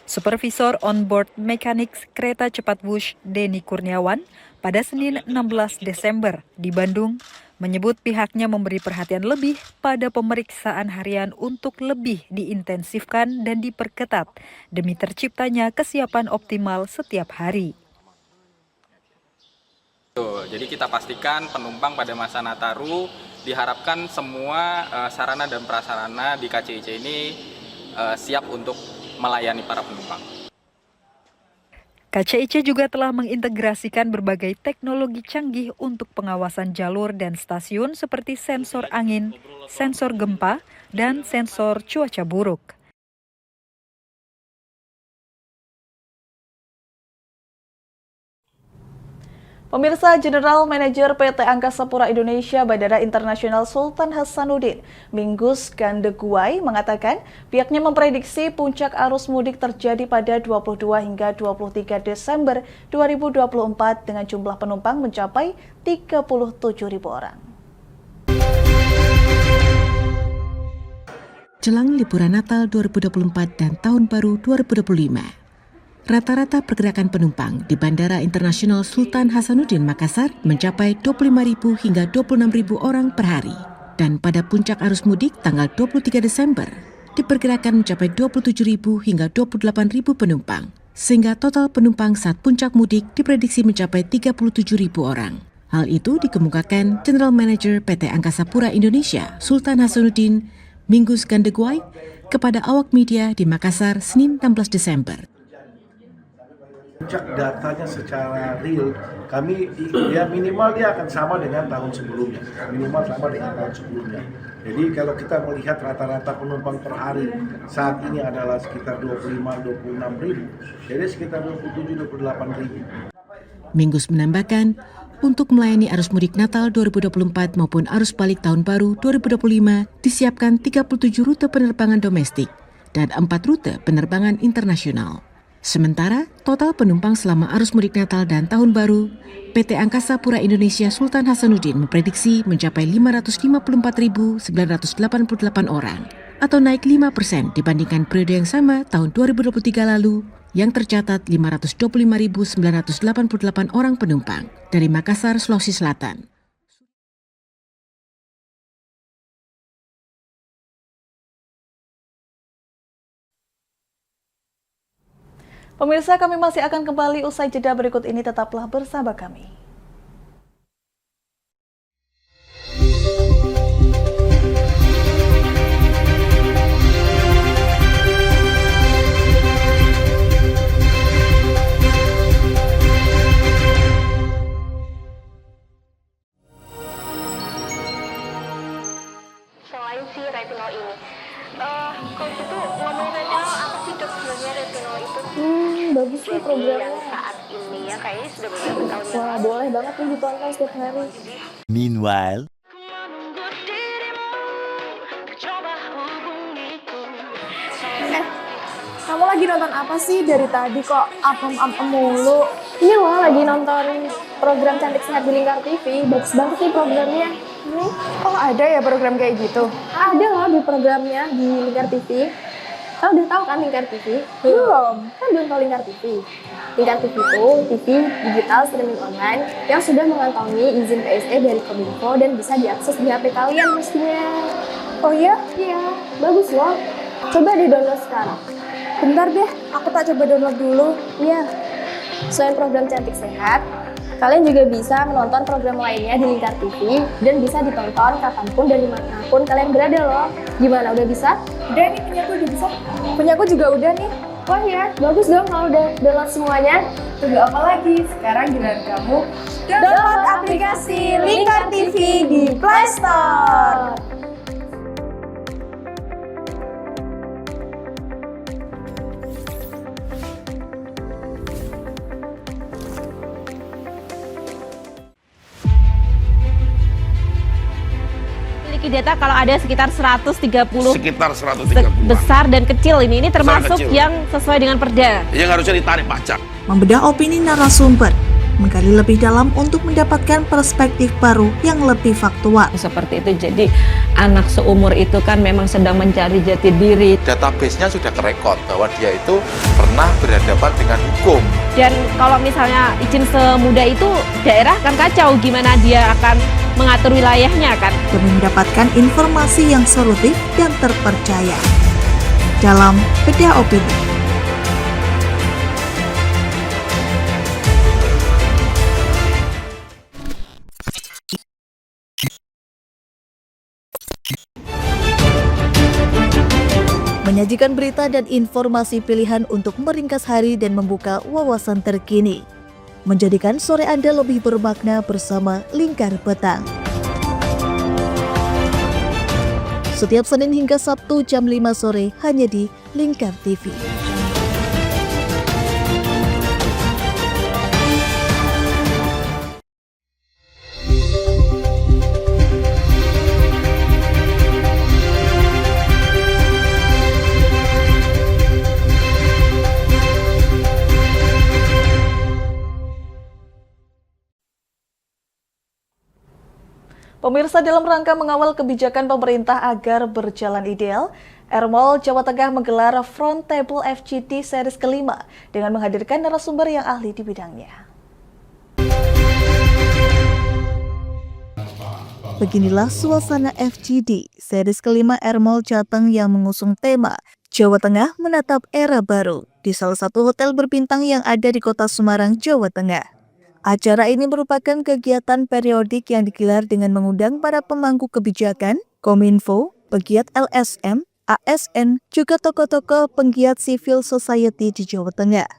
Supervisor Onboard Mechanics Kereta Cepat WUS, Denny Kurniawan, pada Senin 16 Desember di Bandung, menyebut pihaknya memberi perhatian lebih pada pemeriksaan harian untuk lebih diintensifkan dan diperketat demi terciptanya kesiapan optimal setiap hari. Jadi kita pastikan penumpang pada masa Nataru diharapkan semua sarana dan prasarana di KCIC ini siap untuk melayani para penumpang. KCIC juga telah mengintegrasikan berbagai teknologi canggih untuk pengawasan jalur dan stasiun seperti sensor angin, sensor gempa, dan sensor cuaca buruk. Pemirsa, General Manager PT Angkasa Pura Indonesia Bandara Internasional Sultan Hasanuddin, Minggus Gandeguai, mengatakan pihaknya memprediksi puncak arus mudik terjadi pada 22 hingga 23 Desember 2024 dengan jumlah penumpang mencapai 37.000 orang. Jelang liburan Natal 2024 dan Tahun Baru 2025. Rata-rata pergerakan penumpang di Bandara Internasional Sultan Hasanuddin Makassar mencapai 25.000 hingga 26.000 orang per hari. Dan pada puncak arus mudik tanggal 23 Desember, diperkirakan mencapai 27.000 hingga 28.000 penumpang. Sehingga total penumpang saat puncak mudik diprediksi mencapai 37.000 orang. Hal itu dikemukakan General Manager PT Angkasa Pura Indonesia Sultan Hasanuddin, Minggus Gandeguai, kepada awak media di Makassar Senin 16 Desember. Puncak datanya secara real, kami ya minimal dia akan sama dengan tahun sebelumnya, minimal sama dengan tahun sebelumnya. Jadi kalau kita melihat rata-rata penumpang per hari saat ini adalah sekitar 25-26 ribu, jadi sekitar 27-28 ribu. Minggus menambahkan, untuk melayani arus mudik Natal 2024 maupun arus balik Tahun Baru 2025 disiapkan 37 rute penerbangan domestik dan 4 rute penerbangan internasional. Sementara, total penumpang selama arus mudik Natal dan Tahun Baru, PT Angkasa Pura Indonesia Sultan Hasanuddin memprediksi mencapai 554.988 orang, atau naik 5% dibandingkan periode yang sama tahun 2023 lalu, yang tercatat 525.988 orang penumpang dari Makassar, Sulawesi Selatan. Pemirsa, kami masih akan kembali usai jeda berikut ini, tetaplah bersama kami. Selain si retinol ini, kalau gitu ngomongin retinol, apa sih dok sebenarnya retinol itu? Bagus nih programnya. Yang saat ini ya kayaknya sudah beberapa tahun yang Wah, lalu. boleh banget nih ditonton setiap hari. Meanwhile, Kamu lagi nonton apa sih dari tadi kok apem-apem mulu? Ini loh lagi nonton program Cantik Sehat di Lingkar TV. Bagus banget nih programnya. Oh ada ya program kayak gitu? Ada loh di programnya di Lingkar TV. Kau udah tahu kan Lingkar TV? Belum. Kan belum tahu Lingkar TV. Lingkar TV itu TV digital streaming online yang sudah mengantongi izin PSE dari Kominfo dan bisa diakses di HP kalian mestinya. Oh iya? Iya, bagus loh. Coba di-download sekarang. Bentar deh, aku tak coba download dulu. Iya. Selain program Cantik Sehat, kalian juga bisa menonton program lainnya di Lingkar TV dan bisa ditonton kapanpun dan dimanapun kalian berada loh. Gimana, udah bisa? Udah nih, punyaku udah bisa. Punyaku juga udah nih. Wah ya, bagus dong kalau udah download semuanya. Tunggu apa lagi? Sekarang giliran kamu download aplikasi Lingkar TV di Play Store. Data kalau ada sekitar 130 130 besar dan kecil ini termasuk kecil. yang sesuai dengan perda. yang harusnya ditarik pajak. Membedah opini narasumber, menggali lebih dalam untuk mendapatkan perspektif baru yang lebih faktual. Seperti itu, jadi anak seumur itu kan memang sedang mencari jati diri. Database-nya sudah kerekod bahwa dia itu pernah berhadapan dengan hukum. Dan kalau misalnya izin semudah itu, daerah akan kacau gimana dia akan mengatur wilayahnya kan. Demi mendapatkan informasi yang solutif dan terpercaya. Dalam Bedah Opini. Menyajikan berita dan informasi pilihan untuk meringkas hari dan membuka wawasan terkini. Menjadikan sore Anda lebih bermakna bersama Lingkar Petang. Setiap Senin hingga Sabtu jam 5 sore hanya di Lingkar TV. Pemirsa, dalam rangka mengawal kebijakan pemerintah agar berjalan ideal, Airmall Jawa Tengah menggelar Front Table FGD series kelima dengan menghadirkan narasumber yang ahli di bidangnya. Beginilah suasana FGD series kelima Airmall Jateng yang mengusung tema Jawa Tengah menatap era baru di salah satu hotel berbintang yang ada di Kota Semarang, Jawa Tengah. Acara ini merupakan kegiatan periodik yang digelar dengan mengundang para pemangku kebijakan, Kominfo, pegiat LSM, ASN, juga tokoh-tokoh penggiat civil society di Jawa Tengah.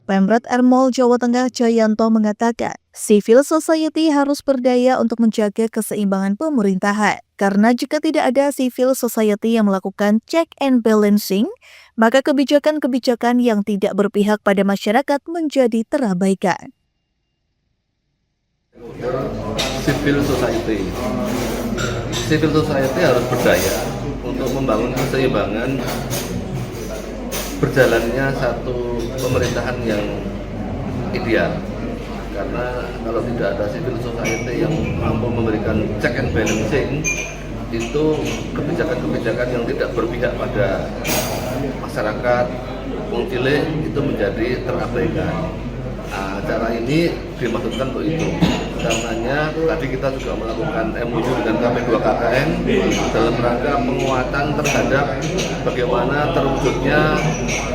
Pemret Airmall Jawa Tengah Jayanto mengatakan, civil society harus berdaya untuk menjaga keseimbangan pemerintahan. Karena jika tidak ada civil society yang melakukan check and balancing, maka kebijakan-kebijakan yang tidak berpihak pada masyarakat menjadi terabaikan. Civil society harus berdaya untuk membangun keseimbangan berjalannya satu pemerintahan yang ideal. Karena kalau tidak ada civil society yang mampu memberikan check and balancing, itu kebijakan-kebijakan yang tidak berpihak pada masyarakat, wong cilik itu menjadi terabaikan. Nah, cara ini dimaksudkan untuk itu. Karenanya tadi kita juga melakukan MOU dengan KP2KKN dalam rangka penguatan terhadap bagaimana terwujudnya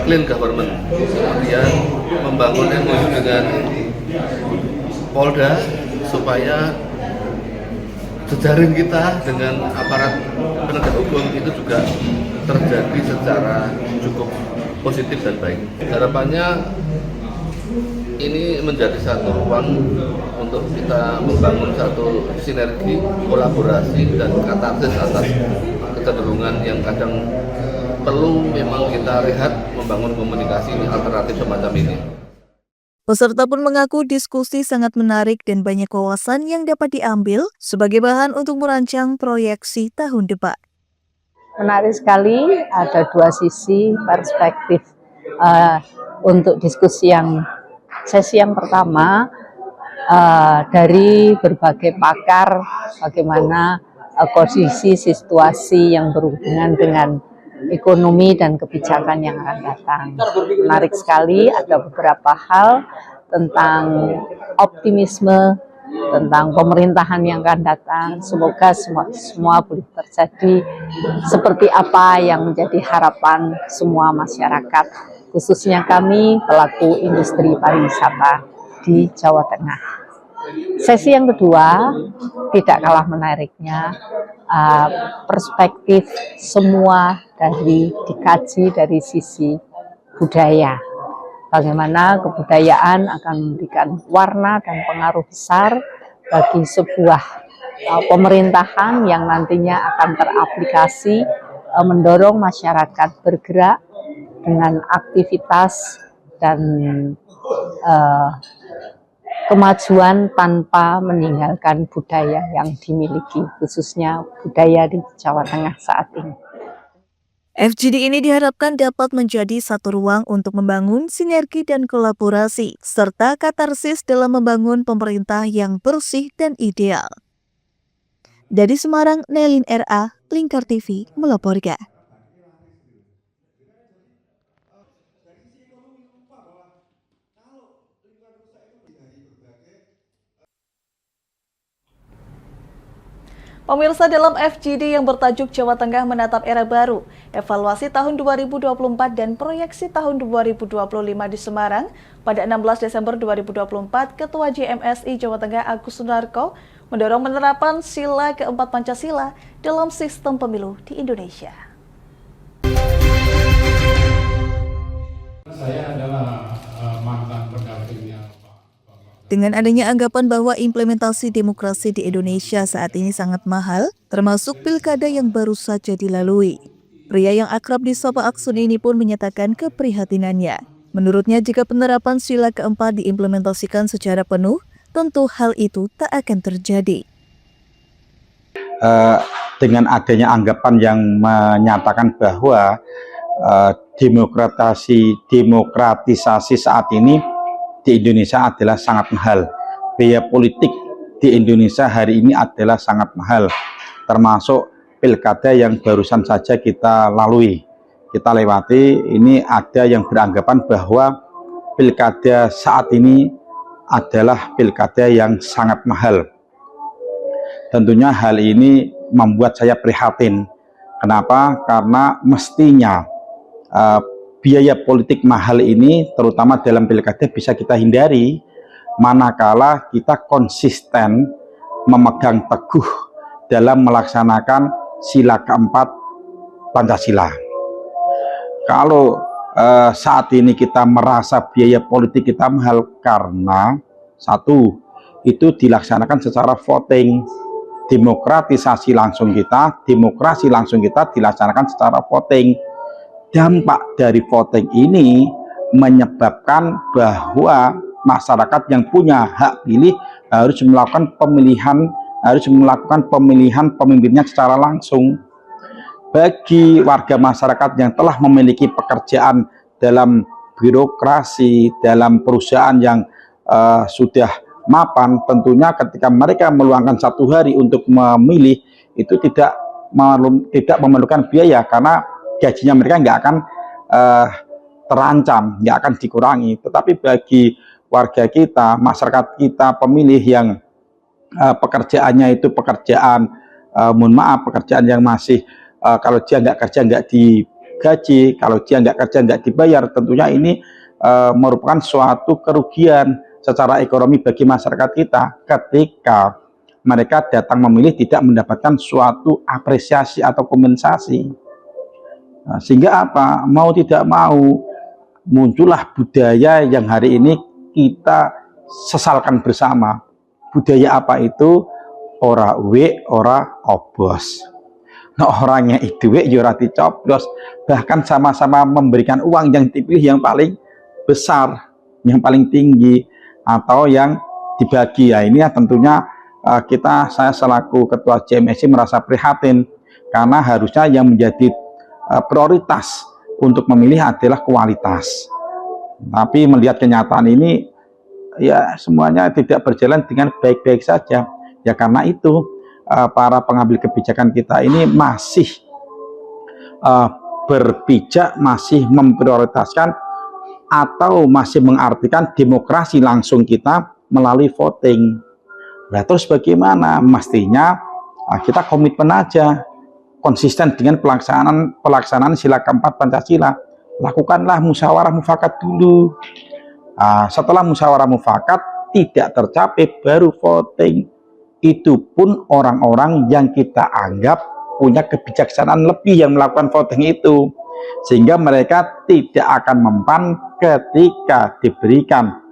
clean government. Kemudian membangun MOU dengan Polda supaya jejaring kita dengan aparat penegak hukum itu juga terjadi secara cukup positif dan baik. Harapannya ini menjadi satu ruang untuk kita membangun satu sinergi, kolaborasi, dan katarsis atas kecenderungan yang kadang perlu memang kita rehat membangun komunikasi alternatif semacam ini. Peserta pun mengaku diskusi sangat menarik dan banyak wawasan yang dapat diambil sebagai bahan untuk merancang proyeksi tahun depan. Menarik sekali, ada dua sisi perspektif untuk diskusi sesi yang pertama dari berbagai pakar bagaimana kondisi situasi yang berhubungan dengan ekonomi dan kebijakan yang akan datang. Menarik sekali, ada beberapa hal tentang optimisme, tentang pemerintahan yang akan datang. Semoga semua boleh terjadi seperti apa yang menjadi harapan semua masyarakat, khususnya kami pelaku industri pariwisata di Jawa Tengah. Sesi yang kedua tidak kalah menariknya, perspektif semua dikaji dari sisi budaya. Bagaimana kebudayaan akan memberikan warna dan pengaruh besar bagi sebuah pemerintahan yang nantinya akan teraplikasi mendorong masyarakat bergerak dengan aktivitas dan kemajuan tanpa meninggalkan budaya yang dimiliki, khususnya budaya di Jawa Tengah saat ini. FGD ini diharapkan dapat menjadi satu ruang untuk membangun sinergi dan kolaborasi, serta katarsis dalam membangun pemerintah yang bersih dan ideal. Dari Semarang, Nelin R.A., Lingkar TV melaporkan. Pemirsa, dalam FGD yang bertajuk Jawa Tengah Menatap Era Baru, evaluasi tahun 2024 dan proyeksi tahun 2025 di Semarang, pada 16 Desember 2024, Ketua JMSI Jawa Tengah Agus Sunarko mendorong penerapan sila keempat Pancasila dalam sistem pemilu di Indonesia. Saya adalah mantan pendampingnya. Dengan adanya anggapan bahwa implementasi demokrasi di Indonesia saat ini sangat mahal, termasuk pilkada yang baru saja dilalui. Pria yang akrab disapa Aksun ini pun menyatakan keprihatinannya. Menurutnya, jika penerapan sila keempat diimplementasikan secara penuh, tentu hal itu tak akan terjadi. Dengan adanya anggapan yang menyatakan bahwa demokratisasi saat ini di Indonesia adalah sangat mahal. Biaya politik di Indonesia hari ini adalah sangat mahal, termasuk pilkada yang barusan saja kita lalui, kita lewati. Ini ada yang beranggapan bahwa pilkada saat ini adalah pilkada yang sangat mahal. Tentunya hal ini membuat saya prihatin. Kenapa? Karena mestinya biaya politik mahal ini, terutama dalam pilkada, bisa kita hindari manakala kita konsisten memegang teguh dalam melaksanakan sila keempat Pancasila. Kalau saat ini kita merasa biaya politik kita mahal karena satu, itu dilaksanakan secara voting, demokrasi langsung kita dilaksanakan secara voting. Dampak dari voting ini menyebabkan bahwa masyarakat yang punya hak pilih harus melakukan pemilihan pemimpinnya secara langsung. Bagi warga masyarakat yang telah memiliki pekerjaan dalam birokrasi, dalam perusahaan yang sudah mapan, tentunya ketika mereka meluangkan 1 hari untuk memilih, itu tidak memerlukan biaya karena gajinya mereka nggak akan terancam, nggak akan dikurangi. Tetapi bagi warga kita, masyarakat kita, pemilih yang pekerjaannya itu pekerjaan, mohon maaf, pekerjaan yang masih kalau dia nggak kerja nggak digaji, kalau dia nggak kerja nggak dibayar, tentunya ini merupakan suatu kerugian secara ekonomi bagi masyarakat kita ketika mereka datang memilih tidak mendapatkan suatu apresiasi atau kompensasi. Nah, sehingga apa? Mau tidak mau muncullah budaya yang hari ini kita sesalkan bersama. Budaya apa itu? Ora uwe, ora obos. Nah, orangnya itu ya ora dicoblos, bahkan sama-sama memberikan uang yang dipilih yang paling besar, yang paling tinggi, atau yang dibagi. Ya ini ya tentunya saya selaku ketua JMSI merasa prihatin karena harusnya yang menjadi prioritas untuk memilih adalah kualitas. Tapi melihat kenyataan ini ya semuanya tidak berjalan dengan baik-baik saja. Ya karena itu para pengambil kebijakan kita ini masih berpijak, masih memprioritaskan atau masih mengartikan demokrasi langsung kita melalui voting. Nah, terus bagaimana? Mestinya kita komitmen aja, konsisten dengan pelaksanaan sila keempat Pancasila. Lakukanlah musyawarah mufakat dulu. Setelah musyawarah mufakat tidak tercapai, baru voting. Itu pun orang-orang yang kita anggap punya kebijaksanaan lebih yang melakukan voting itu, sehingga mereka tidak akan mempan ketika diberikan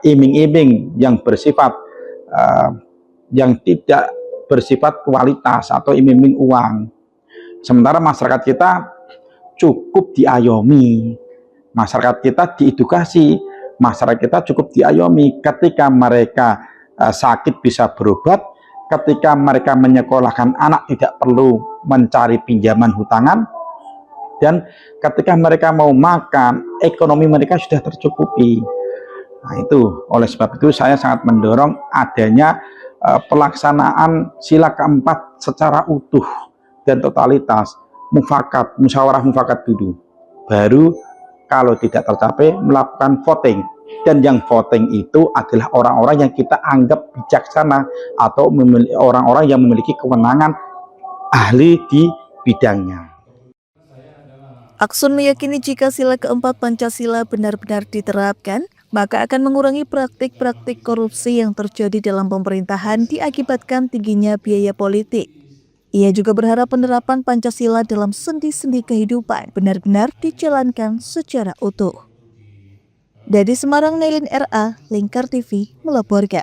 iming-iming yang bersifat yang tidak bersifat kualitas atau iming-iming uang. Sementara masyarakat kita cukup diayomi, masyarakat kita diedukasi, masyarakat kita cukup diayomi. Ketika mereka sakit bisa berobat, ketika mereka menyekolahkan anak tidak perlu mencari pinjaman hutangan, dan ketika mereka mau makan, ekonomi mereka sudah tercukupi. Nah itu, oleh sebab itu saya sangat mendorong adanya pelaksanaan sila keempat secara utuh dan totalitas, mufakat, musyawarah mufakat dulu, baru kalau tidak tercapai melakukan voting. Dan yang voting itu adalah orang-orang yang kita anggap bijaksana atau orang-orang yang memiliki kewenangan ahli di bidangnya. Aksun meyakini jika sila keempat Pancasila benar-benar diterapkan, maka akan mengurangi praktik-praktik korupsi yang terjadi dalam pemerintahan diakibatkan tingginya biaya politik. Ia juga berharap penerapan Pancasila dalam sendi-sendi kehidupan benar-benar dijalankan secara utuh. Dari Semarang, Nailin RA, Lingkar TV melaporkan.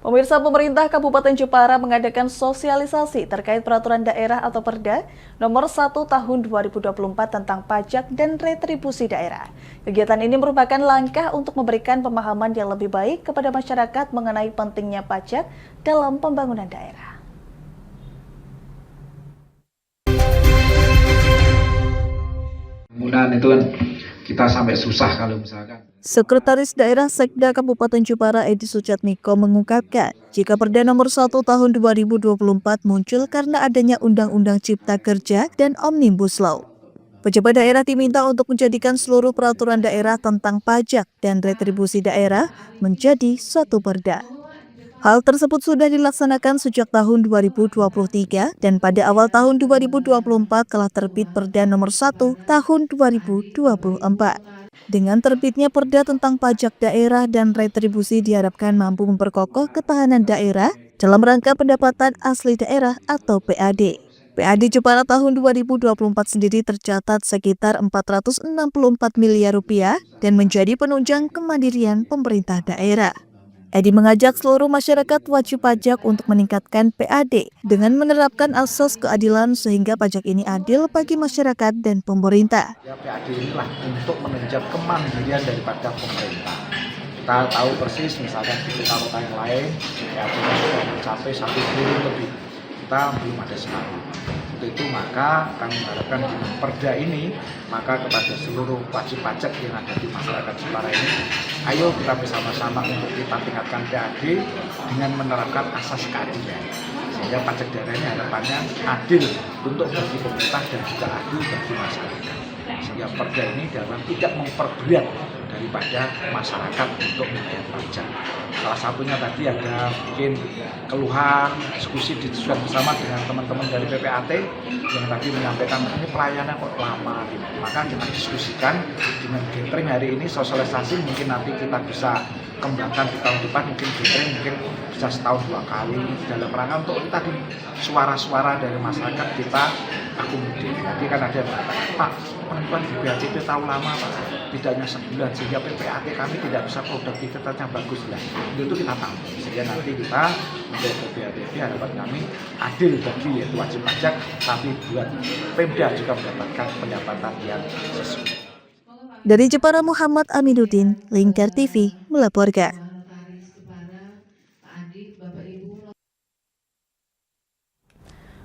Pemirsa, pemerintah Kabupaten Jepara mengadakan sosialisasi terkait peraturan daerah atau Perda nomor 1 tahun 2024 tentang pajak dan retribusi daerah. Kegiatan ini merupakan langkah untuk memberikan pemahaman yang lebih baik kepada masyarakat mengenai pentingnya pajak dalam pembangunan daerah. Penggunaan itu kan kita sampai susah kalau misalkan. Sekretaris Daerah Sekda Kabupaten Jepara Edi Sucatmiko mengungkapkan, jika Perda nomor 1 tahun 2024 muncul karena adanya Undang-Undang Cipta Kerja dan Omnibus Law. Pejabat daerah diminta untuk menjadikan seluruh peraturan daerah tentang pajak dan retribusi daerah menjadi satu perda. Hal tersebut sudah dilaksanakan sejak tahun 2023 dan pada awal tahun 2024 telah terbit Perda nomor 1 tahun 2024. Dengan terbitnya Perda tentang pajak daerah dan retribusi diharapkan mampu memperkokoh ketahanan daerah dalam rangka pendapatan asli daerah atau PAD. PAD Jepara tahun 2024 sendiri tercatat sekitar 464 miliar rupiah dan menjadi penunjang kemandirian pemerintah daerah. Edi mengajak seluruh masyarakat wajib pajak untuk meningkatkan PAD dengan menerapkan asas keadilan sehingga pajak ini adil bagi masyarakat dan pemerintah. Ya, PAD inilah untuk menunjang kemandirian daripada pemerintah. Kita tahu persis misalkan di kota-kota yang lain PAD-nya sudah mencapai 1 triliun lebih. kita belum ada separuh. Untuk itu maka kami harapkan dengan perda ini, maka kepada seluruh wajib pajak yang ada di masyarakat Jepara ini, ayo kita bersama-sama untuk kita tingkatkan PAD dengan menerapkan asas keadilan. Sehingga pajak daerah ini harapannya adil untuk bagi pemerintah dan juga adil bagi masyarakat. Sehingga perda ini dalam tidak memperberat daripada masyarakat untuk membayar pajak. Salah satunya tadi ada mungkin keluhan, diskusi didiskusikan bersama dengan teman-teman dari PPAT yang tadi menyampaikan ini pelayanan kok lama gitu. Maka kita diskusikan dengan gathering hari ini, sosialisasi mungkin nanti kita bisa kembangkan di tahun depan, mungkin gathering mungkin bisa setahun 2 kali dalam rangka untuk tadi suara-suara dari masyarakat kita akomodir. Nanti kan ada yang mengatakan, Pak, penentuan di BACP tahun lama Pak, tidak hanya sebulan sehingga PPAT kami tidak bisa produktivitasnya bagus lah. Itu kita tahu. Sehingga nanti kita untuk BACP harapan kami adil bagi yaitu wajib pajak, tapi buat Pemda juga mendapatkan pendapatan yang sesuai. Dari Jepara, Muhammad Aminuddin, Lingkar TV melaporkan.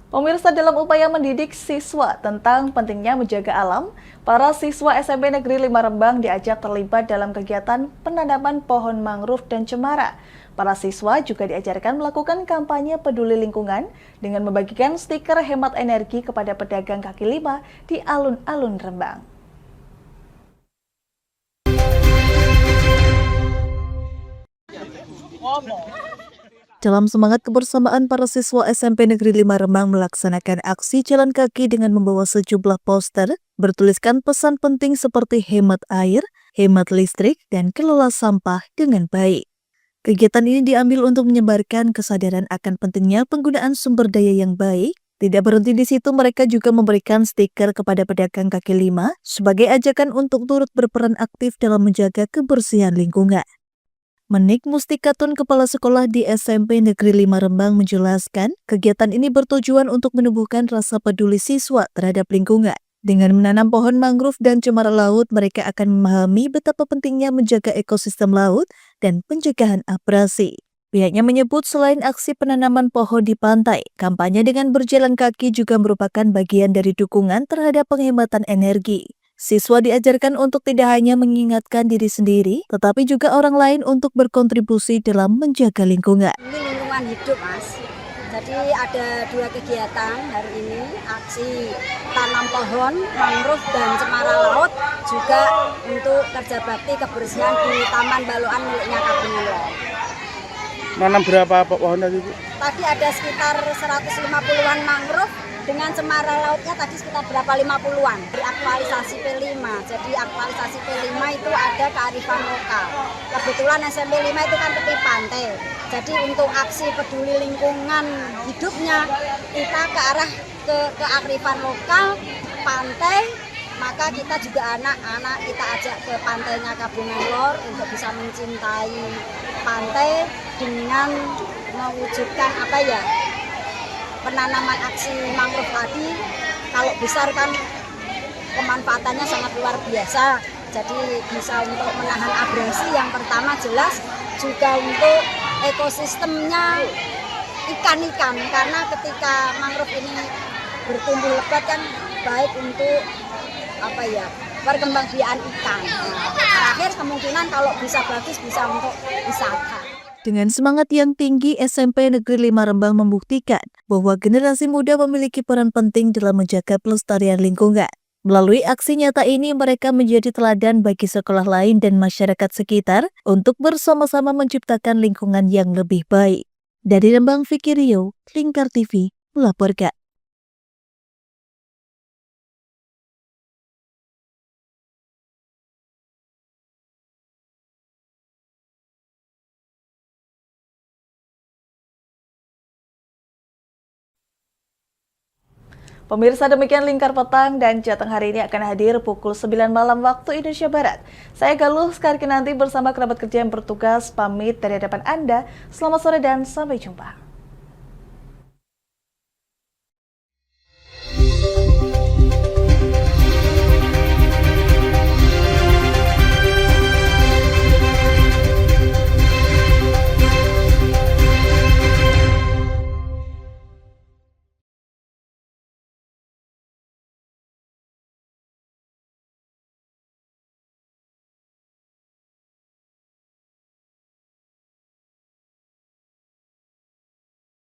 Pemirsa, dalam upaya mendidik siswa tentang pentingnya menjaga alam, para siswa SMP Negeri 5 Rembang diajak terlibat dalam kegiatan penanaman pohon mangrove dan cemara. Para siswa juga diajarkan melakukan kampanye peduli lingkungan dengan membagikan stiker hemat energi kepada pedagang kaki lima di alun-alun Rembang. Dalam semangat kebersamaan, para siswa SMP Negeri 5 Rembang melaksanakan aksi jalan kaki dengan membawa sejumlah poster bertuliskan pesan penting seperti hemat air, hemat listrik, dan kelola sampah dengan baik. Kegiatan ini diambil untuk menyebarkan kesadaran akan pentingnya penggunaan sumber daya yang baik. Tidak berhenti di situ, mereka juga memberikan stiker kepada pedagang kaki lima sebagai ajakan untuk turut berperan aktif dalam menjaga kebersihan lingkungan. Menik Mustikatun, Kepala Sekolah di SMP Negeri 5 Rembang menjelaskan, kegiatan ini bertujuan untuk menumbuhkan rasa peduli siswa terhadap lingkungan. Dengan menanam pohon mangrove dan cemara laut, mereka akan memahami betapa pentingnya menjaga ekosistem laut dan pencegahan abrasi. Pihaknya menyebut selain aksi penanaman pohon di pantai, kampanye dengan berjalan kaki juga merupakan bagian dari dukungan terhadap penghematan energi. Siswa diajarkan untuk tidak hanya mengingatkan diri sendiri, tetapi juga orang lain untuk berkontribusi dalam menjaga lingkungan. Ini lingkungan hidup, Mas. Jadi ada 2 kegiatan hari ini, aksi tanam pohon, mangrove dan cemara laut, juga untuk kerja bakti kebersihan di Taman Baloan miliknya Kabingan Laut. Nanam berapa pohon tadi, Bu? Tadi ada sekitar 150-an mangrove, dengan cemara lautnya tadi sekitar berapa 50-an. Di aktualisasi P5, jadi aktualisasi P5 itu ada kearifan lokal. Kebetulan SMP 5 itu kan tepi pantai. Jadi untuk aksi peduli lingkungan hidupnya, kita ke arah ke kearifan lokal, pantai, maka kita juga anak-anak kita ajak ke pantainya Kabungan Lor untuk bisa mencintai pantai dengan mewujudkan penanaman aksi mangrove tadi. Kalau besar kan pemanfaatannya sangat luar biasa, jadi bisa untuk menahan abrasi yang pertama, jelas juga untuk ekosistemnya ikan-ikan, karena ketika mangrove ini bertumbuh lebat kan baik untuk perkembangbiakan ikan. Terakhir kemungkinan kalau bisa bagus bisa untuk wisata. Dengan semangat yang tinggi, SMP Negeri 5 Rembang membuktikan bahwa generasi muda memiliki peran penting dalam menjaga pelestarian lingkungan. Melalui aksi nyata ini, mereka menjadi teladan bagi sekolah lain dan masyarakat sekitar untuk bersama-sama menciptakan lingkungan yang lebih baik. Dari Rembang, Vicky Rio, Lingkar TV melaporkan. Pemirsa, demikian Lingkar Petang, dan Jateng hari ini akan hadir pukul 9 malam waktu Indonesia Barat. Saya Galuh Skarkinanti bersama kerabat kerja yang bertugas pamit dari hadapan Anda. Selamat sore dan sampai jumpa.